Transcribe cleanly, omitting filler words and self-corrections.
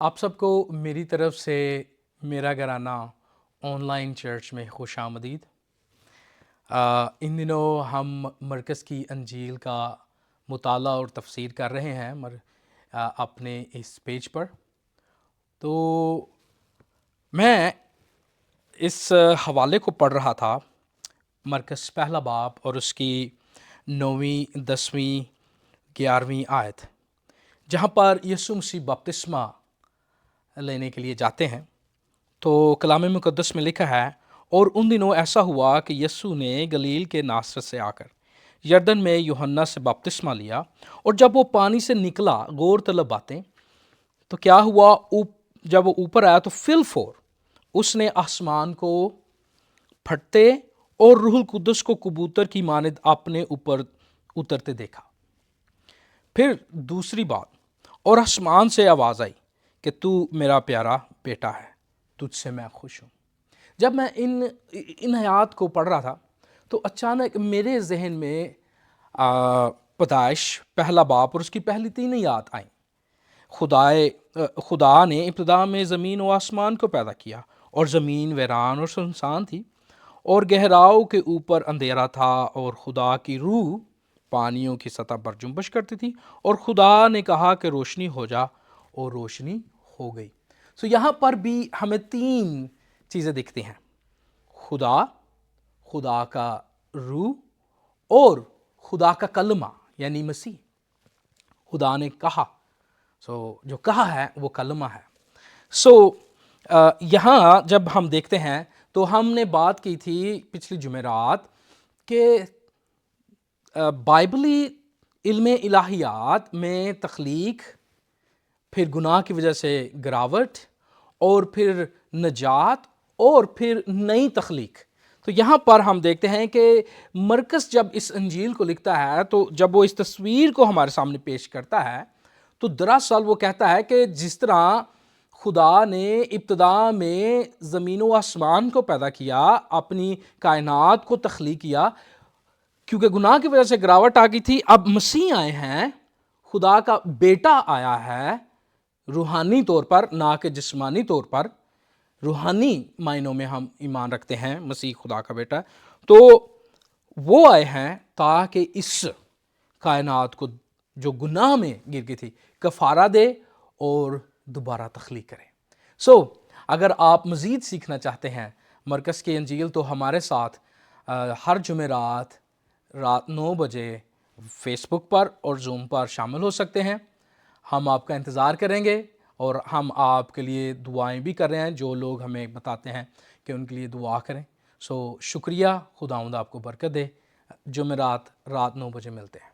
آپ سب کو میری طرف سے میرا گھرانہ آن لائن چرچ میں خوش آمدید۔ ان دنوں ہم مرکز کی انجیل کا مطالعہ اور تفسیر کر رہے ہیں اپنے اس پیج پر۔ تو میں اس حوالے کو پڑھ رہا تھا، مرکز پہلا باب اور اس کی 9ویں 10ویں 11ویں آیت، جہاں پر یسوع مسیح بپتسمہ لینے کے لیے جاتے ہیں۔ تو کلام مقدس میں لکھا ہے، اور ان دنوں ایسا ہوا کہ یسوع نے گلیل کے ناصرت سے آ کر یردن میں یوحنا سے بپتسمہ لیا، اور جب وہ پانی سے نکلا، غور طلب باتیں، تو کیا ہوا، جب وہ اوپر آیا تو فی الفور اس نے آسمان کو پھٹتے اور روح القدس کو کبوتر کی مانند اپنے اوپر اترتے دیکھا۔ پھر دوسری بات، اور آسمان سے آواز آئی کہ تو میرا پیارا بیٹا ہے، تجھ سے میں خوش ہوں۔ جب میں ان آیات کو پڑھ رہا تھا تو اچانک میرے ذہن میں پیدائش پہلا باب اور اس کی پہلی 3 آیات آئیں۔ خدا نے ابتدا میں زمین و آسمان کو پیدا کیا، اور زمین ویران اور سنسان تھی، اور گہراؤں کے اوپر اندھیرا تھا، اور خدا کی روح پانیوں کی سطح پر جنبش کرتی تھی، اور خدا نے کہا کہ روشنی ہو جا، اور روشنی ہو گئی۔ یہاں پر بھی ہمیں 3 چیزیں دکھتی ہیں، خدا کا روح اور خدا کا کلمہ یعنی مسیح۔ خدا نے کہا، جو کہا ہے وہ کلمہ ہے۔ یہاں جب ہم دیکھتے ہیں تو ہم نے بات کی تھی پچھلی جمعرات کہ بائبلی علم الہیات میں تخلیق، پھر گناہ کی وجہ سے گراوٹ، اور پھر نجات، اور پھر نئی تخلیق۔ تو یہاں پر ہم دیکھتے ہیں کہ مرکز جب اس انجیل کو لکھتا ہے تو جب وہ اس تصویر کو ہمارے سامنے پیش کرتا ہے تو دراصل وہ کہتا ہے کہ جس طرح خدا نے ابتدا میں زمین و آسمان کو پیدا کیا، اپنی کائنات کو تخلیق کیا، کیونکہ گناہ کی وجہ سے گراوٹ آ گئی تھی، اب مسیح آئے ہیں، خدا کا بیٹا آیا ہے روحانی طور پر، نہ کہ جسمانی طور پر۔ روحانی معنوں میں ہم ایمان رکھتے ہیں مسیح خدا کا بیٹا، تو وہ آئے ہیں تاکہ اس کائنات کو جو گناہ میں گر گئی تھی کفارہ دے اور دوبارہ تخلیق کرے۔ اگر آپ مزید سیکھنا چاہتے ہیں مرکز کی انجیل تو ہمارے ساتھ ہر جمعرات رات 9 بجے فیس بک پر اور زوم پر شامل ہو سکتے ہیں۔ ہم آپ کا انتظار کریں گے، اور ہم آپ کے لیے دعائیں بھی کر رہے ہیں، جو لوگ ہمیں بتاتے ہیں کہ ان کے لیے دعا کریں۔ شکریہ، خداوند آپ کو برکت دے۔ جمعرات رات 9 بجے ملتے ہیں۔